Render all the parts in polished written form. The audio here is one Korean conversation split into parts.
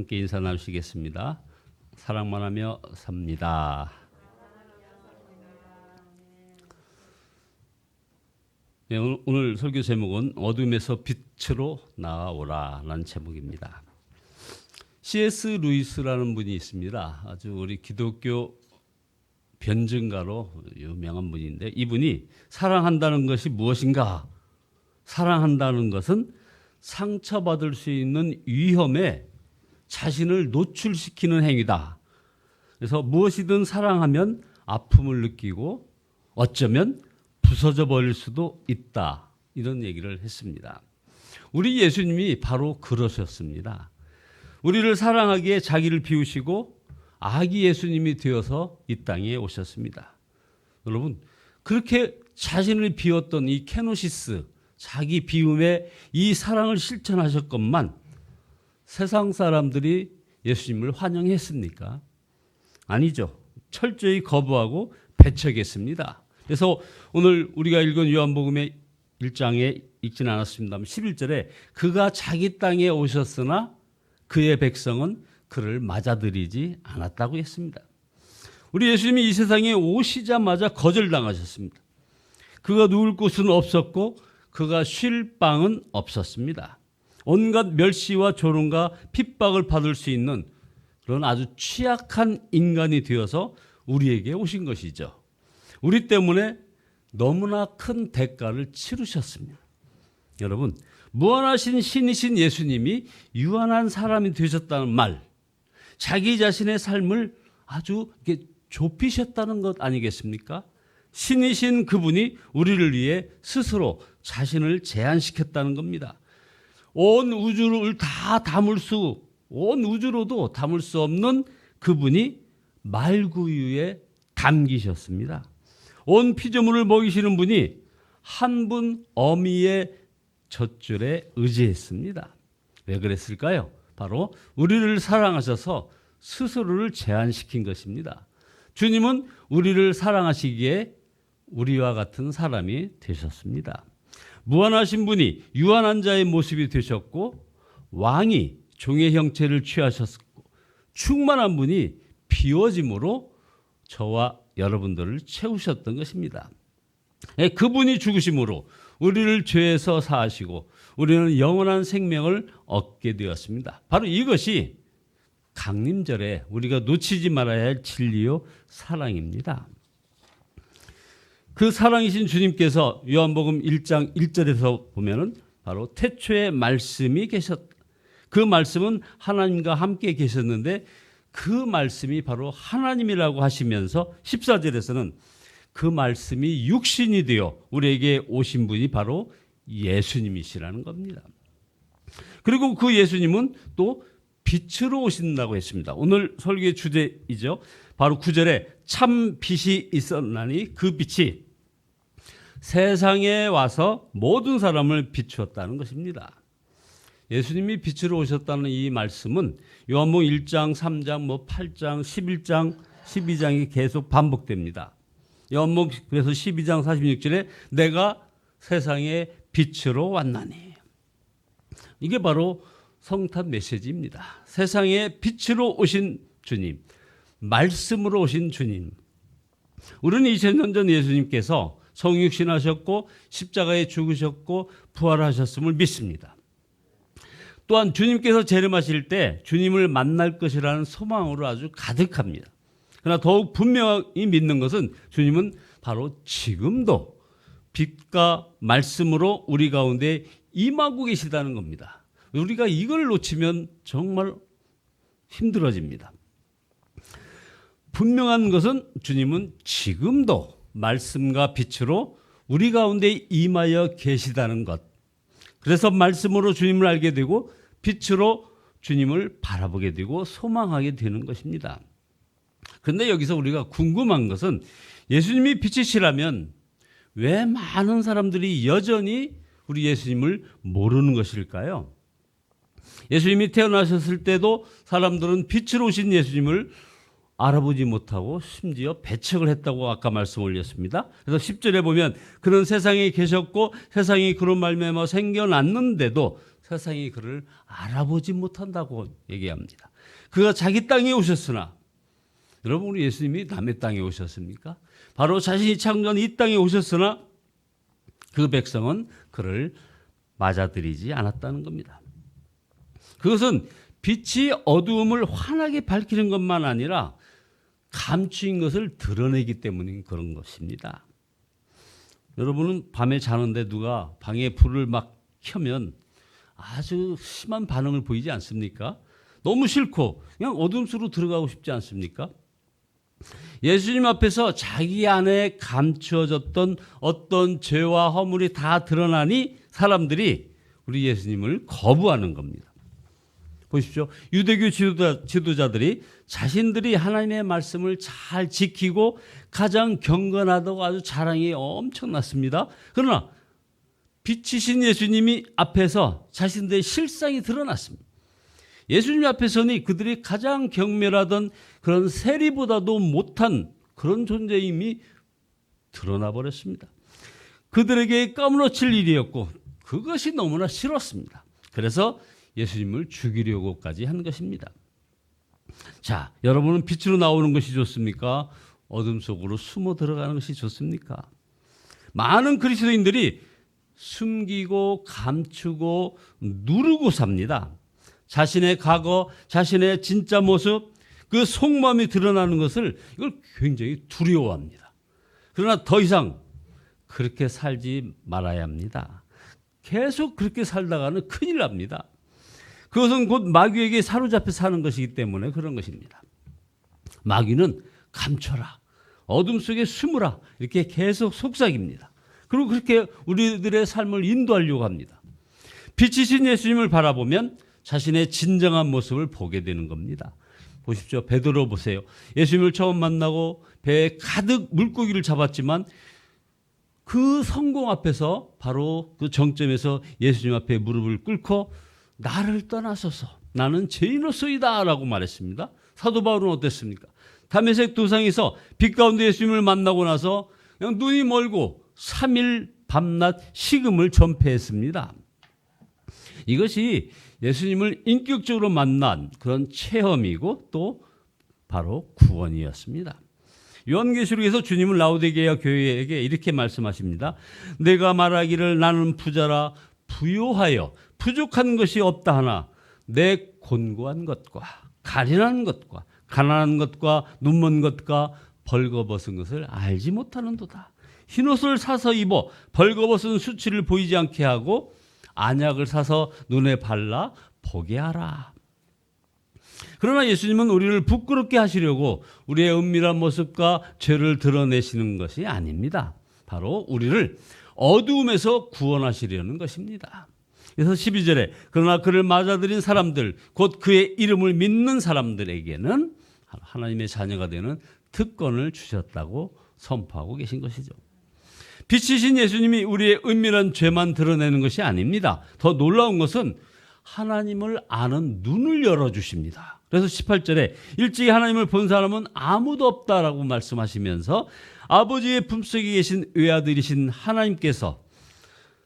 함께 인사 나누시겠습니다. 사랑만 하며 삽니다. 네, 오늘 설교 제목은 어둠에서 빛으로 나아오라 라는 제목입니다. C.S. 루이스라는 분이 있습니다. 아주 우리 기독교 변증가로 유명한 분인데, 이분이 사랑한다는 것이 무엇인가? 사랑한다는 것은 상처받을 수 있는 위험에 자신을 노출시키는 행위다. 그래서 무엇이든 사랑하면 아픔을 느끼고 어쩌면 부서져 버릴 수도 있다. 이런 얘기를 했습니다. 우리 예수님이 바로 그러셨습니다. 우리를 사랑하기에 자기를 비우시고 아기 예수님이 되어서 이 땅에 오셨습니다. 여러분, 그렇게 자신을 비웠던 이 케노시스, 자기 비움의 이 사랑을 실천하셨건만 세상 사람들이 예수님을 환영했습니까? 아니죠. 철저히 거부하고 배척했습니다. 그래서 오늘 우리가 읽은 요한복음의 1장에 읽지는 않았습니다만 11절에 그가 자기 땅에 오셨으나 그의 백성은 그를 맞아들이지 않았다고 했습니다. 우리 예수님이 이 세상에 오시자마자 거절당하셨습니다. 그가 누울 곳은 없었고 그가 쉴 방은 없었습니다. 온갖 멸시와 조롱과 핍박을 받을 수 있는 그런 아주 취약한 인간이 되어서 우리에게 오신 것이죠. 우리 때문에 너무나 큰 대가를 치르셨습니다. 여러분, 무한하신 신이신 예수님이 유한한 사람이 되셨다는 말, 자기 자신의 삶을 아주 이렇게 좁히셨다는 것 아니겠습니까? 신이신 그분이 우리를 위해 스스로 자신을 제한시켰다는 겁니다. 온 우주를 다 온 우주로도 담을 수 없는 그분이 말구유에 담기셨습니다. 온 피조물을 먹이시는 분이 한 분 어미의 젖줄에 의지했습니다. 왜 그랬을까요? 바로 우리를 사랑하셔서 스스로를 제한시킨 것입니다. 주님은 우리를 사랑하시기에 우리와 같은 사람이 되셨습니다. 무한하신 분이 유한한 자의 모습이 되셨고 왕이 종의 형체를 취하셨고 충만한 분이 비워짐으로 저와 여러분들을 채우셨던 것입니다. 그분이 죽으심으로 우리를 죄에서 사하시고 우리는 영원한 생명을 얻게 되었습니다. 바로 이것이 강림절에 우리가 놓치지 말아야 할 진리요 사랑입니다. 그 사랑이신 주님께서 요한복음 1장 1절에서 보면은 바로 태초에 말씀이 계셨다. 그 말씀은 하나님과 함께 계셨는데 그 말씀이 바로 하나님이라고 하시면서 14절에서는 그 말씀이 육신이 되어 우리에게 오신 분이 바로 예수님이시라는 겁니다. 그리고 그 예수님은 또 빛으로 오신다고 했습니다. 오늘 설교의 주제이죠. 바로 9절에 참 빛이 있었나니 그 빛이 세상에 와서 모든 사람을 비추었다는 것입니다. 예수님이 빛으로 오셨다는 이 말씀은 요한복음 1장, 3장, 8장, 11장, 12장이 계속 반복됩니다. 요한복음 그래서 12장 46절에 내가 세상의 빛으로 왔나니. 이게 바로 성탄 메시지입니다. 세상의 빛으로 오신 주님, 말씀으로 오신 주님. 우리는 2000년 전 예수님께서 성육신하셨고 십자가에 죽으셨고 부활하셨음을 믿습니다. 또한 주님께서 재림하실 때 주님을 만날 것이라는 소망으로 아주 가득합니다. 그러나 더욱 분명히 믿는 것은 주님은 바로 지금도 빛과 말씀으로 우리 가운데 임하고 계시다는 겁니다. 우리가 이걸 놓치면 정말 힘들어집니다. 분명한 것은 주님은 지금도 말씀과 빛으로 우리 가운데 임하여 계시다는 것. 그래서 말씀으로 주님을 알게 되고 빛으로 주님을 바라보게 되고 소망하게 되는 것입니다. 그런데 여기서 우리가 궁금한 것은 예수님이 빛이시라면 왜 많은 사람들이 여전히 우리 예수님을 모르는 것일까요? 예수님이 태어나셨을 때도 사람들은 빛으로 오신 예수님을 알아보지 못하고 심지어 배척을 했다고 아까 말씀 올렸습니다. 그래서 10절에 보면 그는 세상에 계셨고 세상이 그로 말미암아 생겨났는데도 세상이 그를 알아보지 못한다고 얘기합니다. 그가 자기 땅에 오셨으나, 여러분 우리 예수님이 남의 땅에 오셨습니까? 바로 자신이 창조한 이 땅에 오셨으나 그 백성은 그를 맞아들이지 않았다는 겁니다. 그것은 빛이 어두움을 환하게 밝히는 것만 아니라 감추인 것을 드러내기 때문인 그런 것입니다. 여러분은 밤에 자는데 누가 방에 불을 막 켜면 아주 심한 반응을 보이지 않습니까? 너무 싫고 그냥 어둠 속으로 들어가고 싶지 않습니까? 예수님 앞에서 자기 안에 감추어졌던 어떤 죄와 허물이 다 드러나니 사람들이 우리 예수님을 거부하는 겁니다. 보십시오. 유대교 지도자들이 자신들이 하나님의 말씀을 잘 지키고 가장 경건하다고 아주 자랑이 엄청났습니다. 그러나 빛이신 예수님이 앞에서 자신들의 실상이 드러났습니다. 예수님 앞에서는 그들이 가장 경멸하던 그런 세리보다도 못한 그런 존재임이 드러나 버렸습니다. 그들에게 까무러칠 일이었고 그것이 너무나 싫었습니다. 그래서 예수님을 죽이려고까지 한 것입니다. 자, 여러분은 빛으로 나오는 것이 좋습니까? 어둠 속으로 숨어 들어가는 것이 좋습니까? 많은 그리스도인들이 숨기고 감추고 누르고 삽니다. 자신의 과거, 자신의 진짜 모습, 그 속마음이 드러나는 것을 이걸 굉장히 두려워합니다. 그러나 더 이상 그렇게 살지 말아야 합니다. 계속 그렇게 살다가는 큰일 납니다. 그것은 곧 마귀에게 사로잡혀 사는 것이기 때문에 그런 것입니다. 마귀는 감춰라, 어둠 속에 숨으라 이렇게 계속 속삭입니다. 그리고 그렇게 우리들의 삶을 인도하려고 합니다. 빛이신 예수님을 바라보면 자신의 진정한 모습을 보게 되는 겁니다. 보십시오. 베드로 보세요. 예수님을 처음 만나고 배에 가득 물고기를 잡았지만 그 성공 앞에서 바로 그 정점에서 예수님 앞에 무릎을 꿇고 나를 떠나소서 나는 죄인으로서이다 라고 말했습니다. 사도 바울은 어땠습니까? 다메섹 도상에서 빛 가운데 예수님을 만나고 나서 그냥 눈이 멀고 3일 밤낮 식음을 전폐했습니다. 이것이 예수님을 인격적으로 만난 그런 체험이고 또 바로 구원이었습니다. 요한계시록에서 주님은 라오디게아 교회에게 이렇게 말씀하십니다. 내가 말하기를 나는 부자라 부요하여 부족한 것이 없다 하나 내 곤고한 것과 가련한 것과 가난한 것과 눈먼 것과 벌거벗은 것을 알지 못하는도다. 흰옷을 사서 입어 벌거벗은 수치를 보이지 않게 하고 안약을 사서 눈에 발라 보게 하라. 그러나 예수님은 우리를 부끄럽게 하시려고 우리의 은밀한 모습과 죄를 드러내시는 것이 아닙니다. 바로 우리를 어두움에서 구원하시려는 것입니다. 그래서 12절에 그러나 그를 맞아들인 사람들 곧 그의 이름을 믿는 사람들에게는 하나님의 자녀가 되는 특권을 주셨다고 선포하고 계신 것이죠. 빛이신 예수님이 우리의 은밀한 죄만 드러내는 것이 아닙니다. 더 놀라운 것은 하나님을 아는 눈을 열어주십니다. 그래서 18절에 일찍이 하나님을 본 사람은 아무도 없다라고 말씀하시면서 아버지의 품속에 계신 외아들이신 하나님께서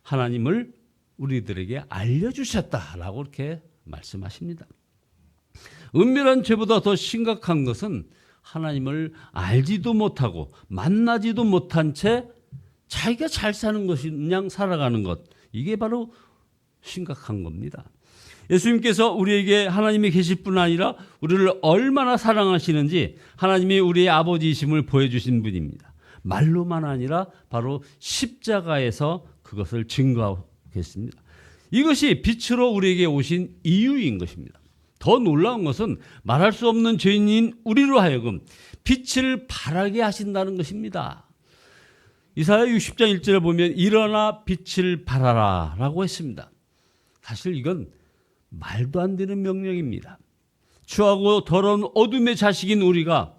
하나님을 우리들에게 알려주셨다라고 이렇게 말씀하십니다. 은밀한 죄보다 더 심각한 것은 하나님을 알지도 못하고 만나지도 못한 채 자기가 잘 사는 것이 그냥 살아가는 것, 이게 바로 심각한 겁니다. 예수님께서 우리에게 하나님이 계실 뿐 아니라 우리를 얼마나 사랑하시는지 하나님이 우리의 아버지이심을 보여주신 분입니다. 말로만 아니라 바로 십자가에서 그것을 증거하고 계십니다. 이것이 빛으로 우리에게 오신 이유인 것입니다. 더 놀라운 것은 말할 수 없는 죄인인 우리로 하여금 빛을 발하게 하신다는 것입니다. 이사야 60장 1절에 보면 일어나 빛을 발하라 라고 했습니다. 사실 이건 말도 안 되는 명령입니다. 추하고 더러운 어둠의 자식인 우리가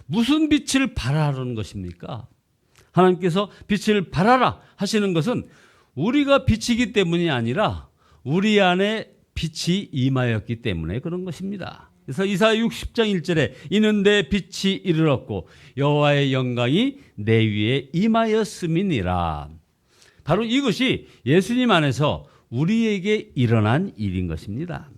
무슨 빛을 발하라는 것입니까? 하나님께서 빛을 발하라 하시는 것은 우리가 빛이기 때문이 아니라 우리 안에 빛이 임하였기 때문에 그런 것입니다. 그래서 이사야 60장 1절에 이는 내 빛이 이르렀고 여호와의 영광이 내 위에 임하였음이니라. 바로 이것이 예수님 안에서 우리에게 일어난 일인 것입니다.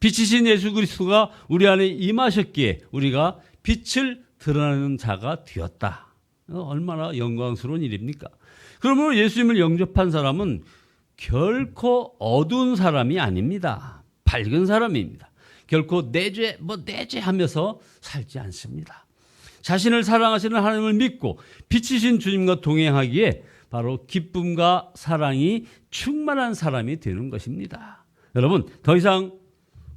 빛이신 예수 그리스도가 우리 안에 임하셨기에 우리가 빛을 드러내는 자가 되었다. 얼마나 영광스러운 일입니까? 그러므로 예수님을 영접한 사람은 결코 어두운 사람이 아닙니다. 밝은 사람입니다. 결코 내 죄 하면서 살지 않습니다. 자신을 사랑하시는 하나님을 믿고 빛이신 주님과 동행하기에 바로 기쁨과 사랑이 충만한 사람이 되는 것입니다. 여러분, 더 이상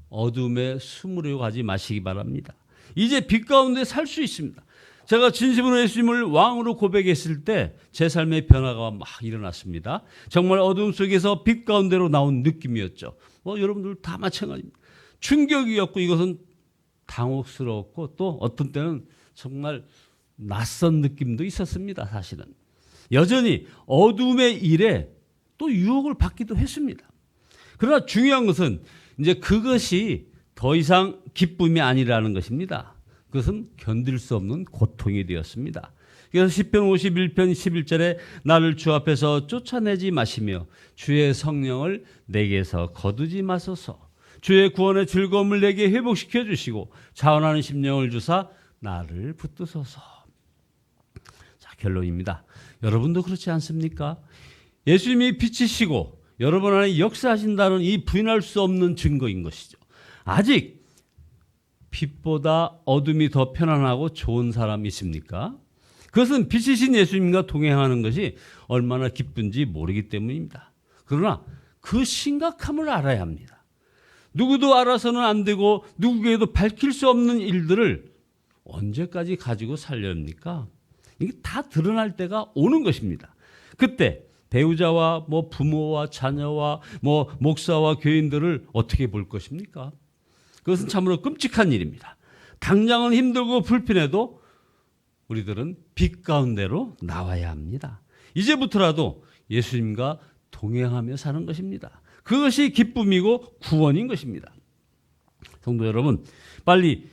어둠에 숨으려고 하지 마시기 바랍니다. 이제 빛 가운데 살 수 있습니다. 제가 진심으로 예수님을 왕으로 고백했을 때 제 삶의 변화가 막 일어났습니다. 정말 어둠 속에서 빛 가운데로 나온 느낌이었죠. 여러분들 다 마찬가지입니다. 충격이었고 이것은 당혹스러웠고 또 어떤 때는 정말 낯선 느낌도 있었습니다. 사실은 여전히 어둠의 일에 또 유혹을 받기도 했습니다. 그러나 중요한 것은 이제 그것이 더 이상 기쁨이 아니라는 것입니다. 그것은 견딜 수 없는 고통이 되었습니다. 그래서 시편 51편 11절에 나를 주 앞에서 쫓아내지 마시며 주의 성령을 내게서 거두지 마소서. 주의 구원의 즐거움을 내게 회복시켜 주시고 자원하는 심령을 주사 나를 붙드소서. 자, 결론입니다. 여러분도 그렇지 않습니까? 예수님이 빛이시고 여러분 안에 역사하신다는 이 부인할 수 없는 증거인 것이죠. 아직 빛보다 어둠이 더 편안하고 좋은 사람이 있습니까? 그것은 빛이신 예수님과 동행하는 것이 얼마나 기쁜지 모르기 때문입니다. 그러나 그 심각함을 알아야 합니다. 누구도 알아서는 안 되고 누구에게도 밝힐 수 없는 일들을 언제까지 가지고 살렵니까? 이게 다 드러날 때가 오는 것입니다. 그때 배우자와 부모와 자녀와 목사와 교인들을 어떻게 볼 것입니까? 그것은 참으로 끔찍한 일입니다. 당장은 힘들고 불편해도 우리들은 빛 가운데로 나와야 합니다. 이제부터라도 예수님과 동행하며 사는 것입니다. 그것이 기쁨이고 구원인 것입니다. 성도 여러분, 빨리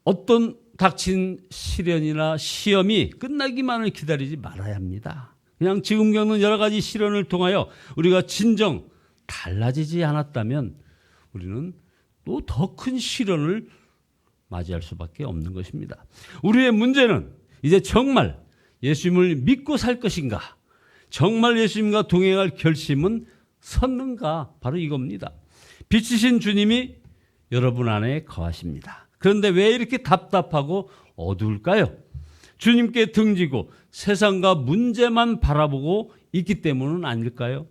어떤 닥친 시련이나 시험이 끝나기만을 기다리지 말아야 합니다. 그냥 지금 겪는 여러 가지 시련을 통하여 우리가 진정 달라지지 않았다면 우리는 또 더 큰 시련을 맞이할 수밖에 없는 것입니다. 우리의 문제는 이제 정말 예수님을 믿고 살 것인가? 정말 예수님과 동행할 결심은 섰는가? 바로 이겁니다. 빛이신 주님이 여러분 안에 거하십니다. 그런데 왜 이렇게 답답하고 어두울까요? 주님께 등지고 세상과 문제만 바라보고 있기 때문은 아닐까요?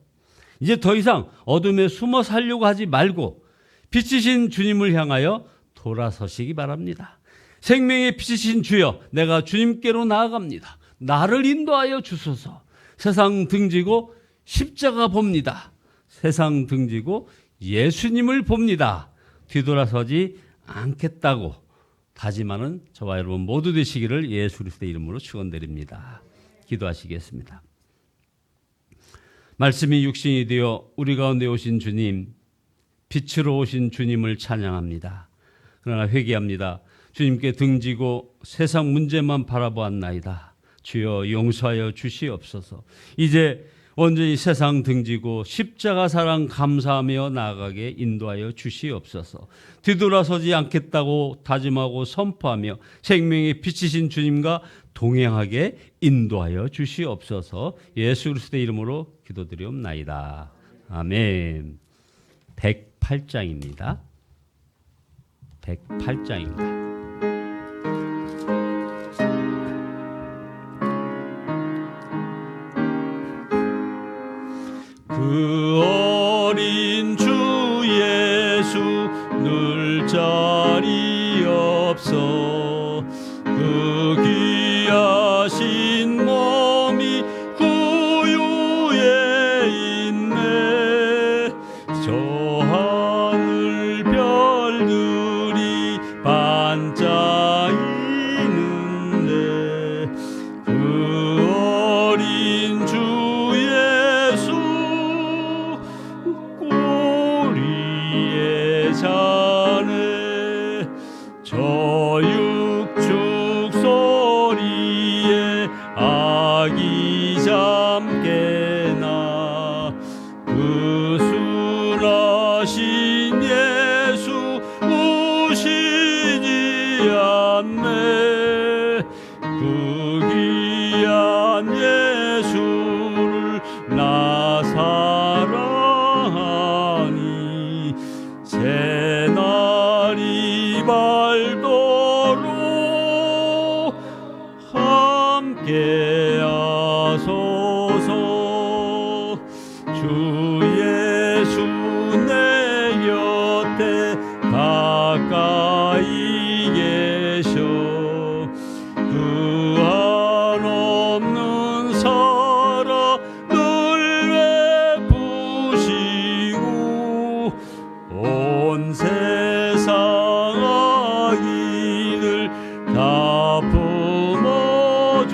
이제 더 이상 어둠에 숨어 살려고 하지 말고 빛이신 주님을 향하여 돌아서시기 바랍니다. 생명의 빛이신 주여, 내가 주님께로 나아갑니다. 나를 인도하여 주소서. 세상 등지고 십자가 봅니다. 세상 등지고 예수님을 봅니다. 뒤돌아서지 않겠다고 다짐하는 저와 여러분 모두 되시기를 예수 그리스도의 이름으로 축원드립니다. 기도하시겠습니다. 말씀이 육신이 되어 우리 가운데 오신 주님, 빛으로 오신 주님을 찬양합니다. 그러나 회개합니다. 주님께 등지고 세상 문제만 바라보았나이다. 주여 용서하여 주시옵소서. 이제 온전히 세상 등지고 십자가 사랑 감사하며 나아가게 인도하여 주시옵소서. 뒤돌아서지 않겠다고 다짐하고 선포하며 생명의 빛이신 주님과 동행하게 인도하여 주시옵소서. 예수 그리스도의 이름으로 기도드리옵나이다. 아멘. 108장입니다. 108장입니다. 그 어린 주 예수 늘 자리 없어 그 귀하신 몸이 구유에 있네. 저 하늘 별들이 반짝이는데 그 어린 주 예수 꼬리에 자네 저 육축 소리에 하소서. 주 예수 내 곁에 가까이 계셔. 그 한없는 사랑을 베푸시고 온 세상 악인을 다 품어주사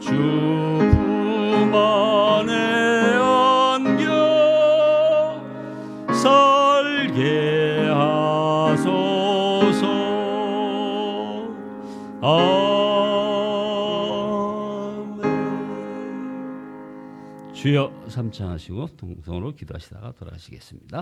주 품 안에 안겨 살게 하소서. 아멘. 주여 삼창하시고 동성으로 기도하시다가 돌아가시겠습니다.